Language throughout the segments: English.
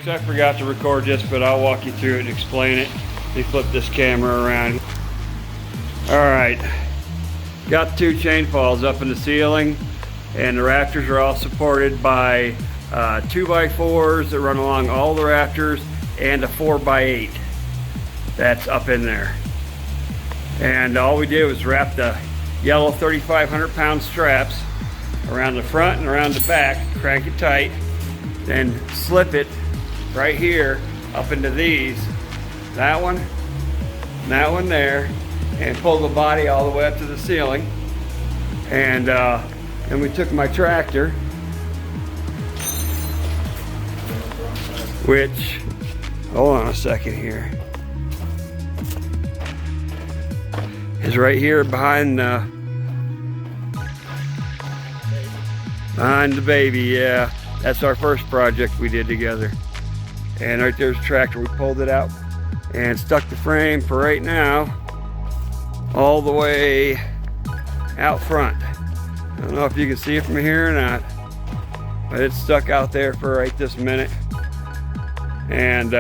folks, I forgot to record this, but I'll walk you through it and explain it. Let me flip this camera around. Alright, got 2 chain falls up in the ceiling, and the rafters are all supported by 2x4s that run along all the rafters, and a 4x8 that's up in there. And all we did was wrap the yellow 3,500 pound straps around the front and around the back, crank it tight, then slip it right here up into these, that one there, and pull the body all the way up to the ceiling. And then we took my tractor, which, hold on a second here, is right here behind the baby. Yeah, that's our first project we did together. And right there's the tractor. We pulled it out and stuck the frame for right now all the way out front. I don't know if you can see it from here or not, but it's stuck out there for right this minute. And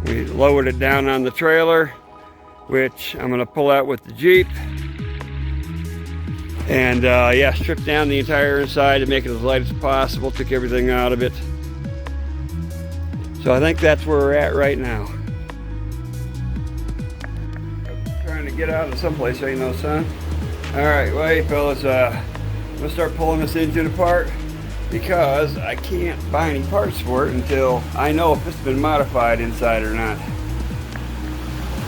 we lowered it down on the trailer, which I'm gonna pull out with the Jeep. And yeah, stripped down the entire inside to make it as light as possible, took everything out of it. So I think that's where we're at right now. Trying to get out of someplace, ain't no sun. All right, well, hey fellas, I'm gonna start pulling this engine apart because I can't buy any parts for it until I know if it's been modified inside or not.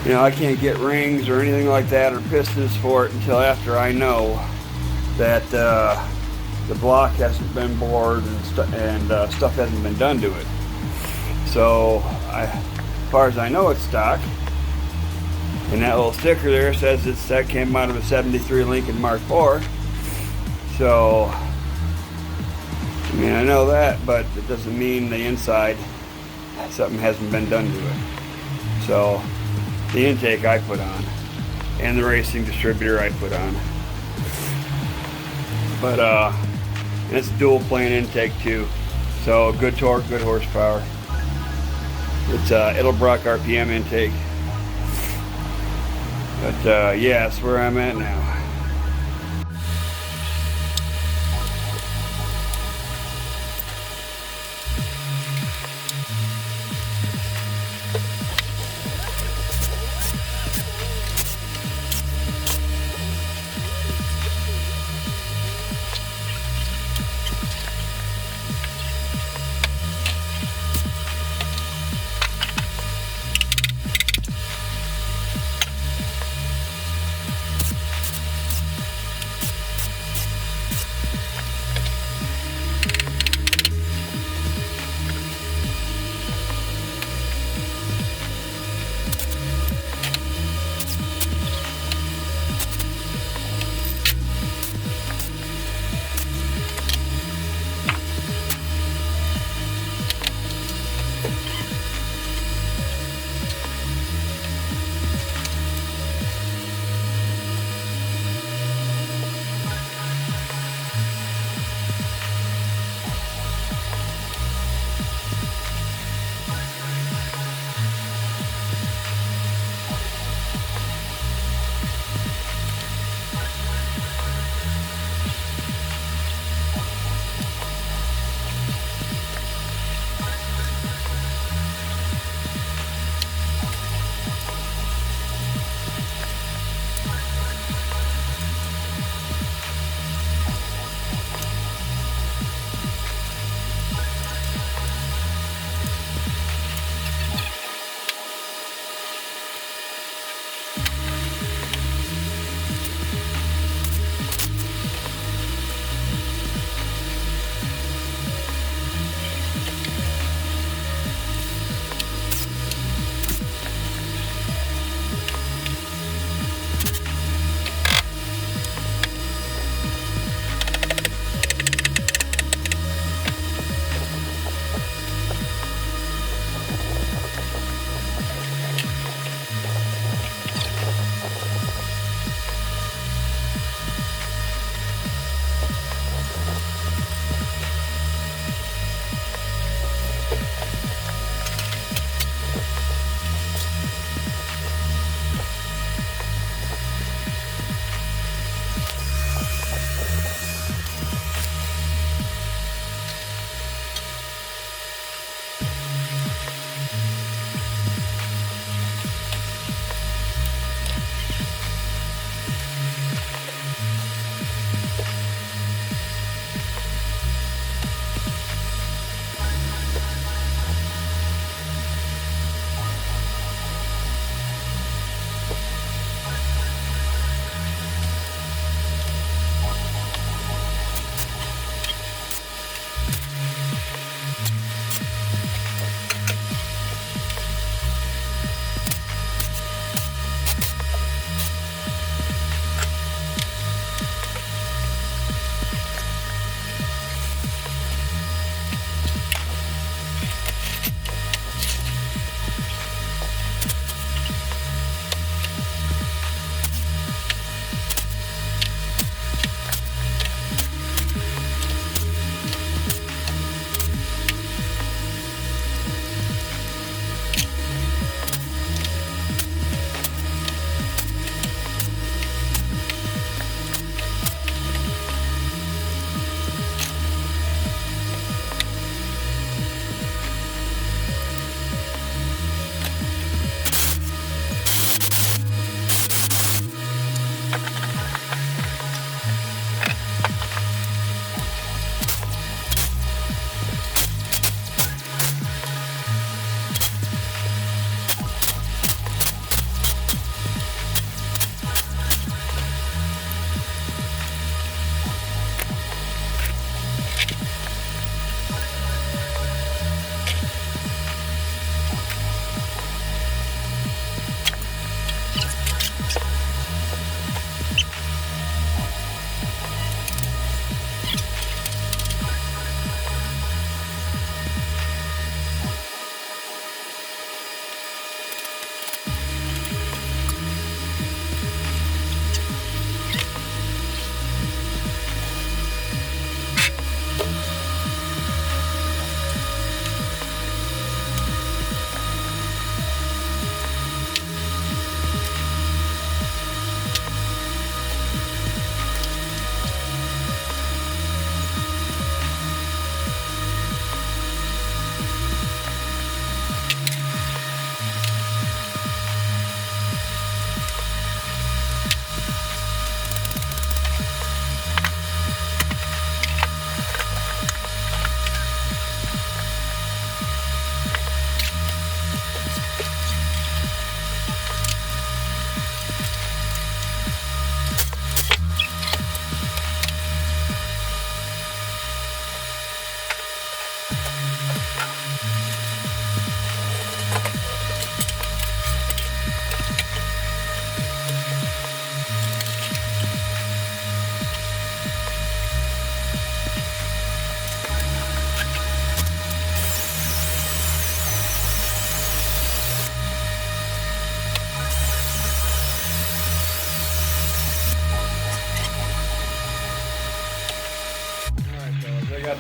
You know, I can't get rings or anything like that or pistons for it until after I know that the block hasn't been bored and stuff hasn't been done to it. So, as far as I know, it's stock. And that little sticker there says that came out of a 73 Lincoln Mark IV. So, I mean, I know that, but it doesn't mean the inside, something hasn't been done to it. So, the intake I put on, and the racing distributor I put on. But, and it's dual plane intake too. So, good torque, good horsepower. It's Edelbrock RPM intake. But yeah, that's where I'm at now.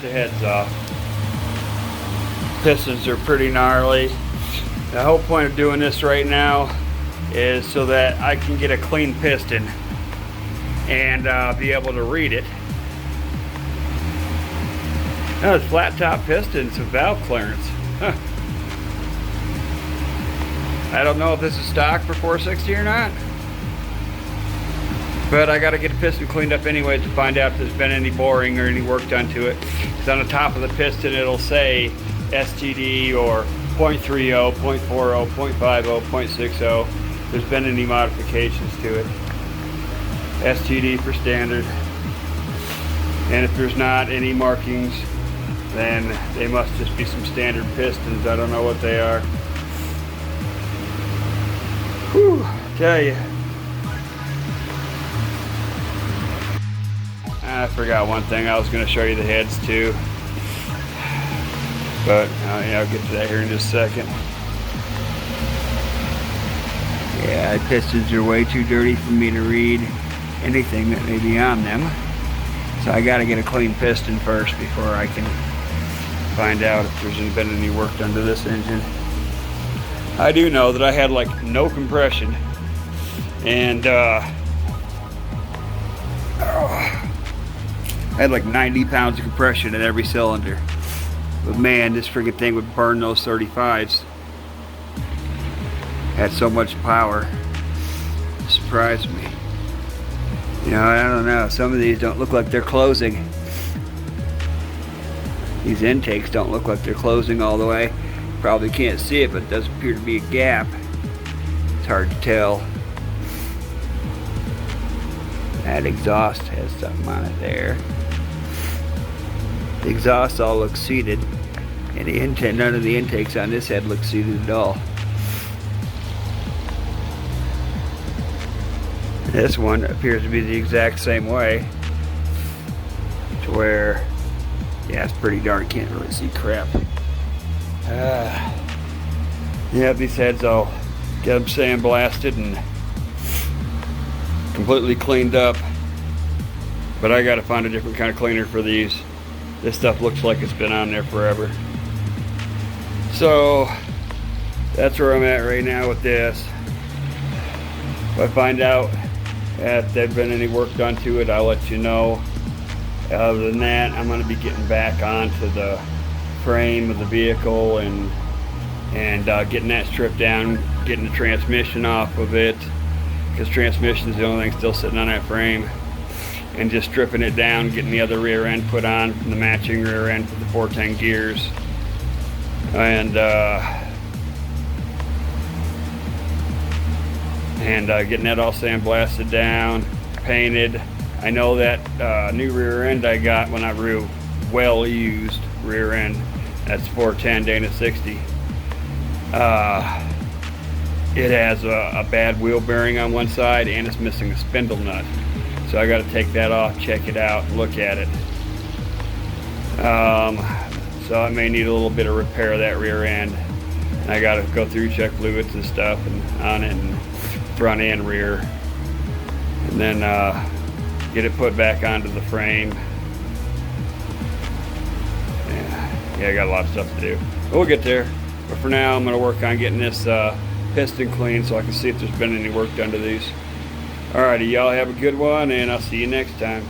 the heads off. Pistons are pretty gnarly. The whole point of doing this right now is so that I can get a clean piston and be able to read it. Now, it's flat top pistons with valve clearance. Huh. I don't know if this is stock for 460 or not, but I got to get the piston cleaned up anyway to find out if there's been any boring or any work done to it. Because on the top of the piston it'll say STD or 0.30, 0.40, 0.50, 0.60. If there's been any modifications to it. STD for standard. And if there's not any markings, then they must just be some standard pistons. I don't know what they are. Whew, tell you. I forgot one thing. I was going to show you the heads too, but yeah, I'll get to that here in just a second. Yeah, the pistons are way too dirty for me to read anything that may be on them. So I got to get a clean piston first before I can find out if there's been any work done to this engine. I do know that I had like no compression, and I had like 90 pounds of compression in every cylinder. But man, this friggin' thing would burn those 35s. Had so much power. It surprised me. You know, I don't know. Some of these don't look like they're closing. These intakes don't look like they're closing all the way. Probably can't see it, but it does appear to be a gap. It's hard to tell. That exhaust has something on it there. The exhaust all looks seated, and the intake, none of the intakes on this head look seated at all. This one appears to be the exact same way, to where, yeah, it's pretty dark, can't really see crap. Yeah, these heads, I'll get them sandblasted and completely cleaned up, but I gotta find a different kind of cleaner for these. This stuff looks like it's been on there forever. So that's where I'm at right now with this. If I find out if there's been any work done to it, I'll let you know. Other than that, I'm going to be getting back onto the frame of the vehicle and getting that stripped down, getting the transmission off of it, because transmission is the only thing still sitting on that frame, and just stripping it down, getting the other rear end put on, the matching rear end for the 410 gears, and getting that all sandblasted down, painted. I know that new rear end I got when I grew well used rear end, that's 410 Dana 60. It has a bad wheel bearing on one side, and it's missing a spindle nut. So I got to take that off, check it out, look at it. So I may need a little bit of repair of that rear end. And I got to go through, check fluids and stuff and on it, and front and rear, and then get it put back onto the frame. Yeah, I got a lot of stuff to do. But we'll get there. But for now, I'm going to work on getting this piston clean so I can see if there's been any work done to these. Alrighty, y'all have a good one, and I'll see you next time.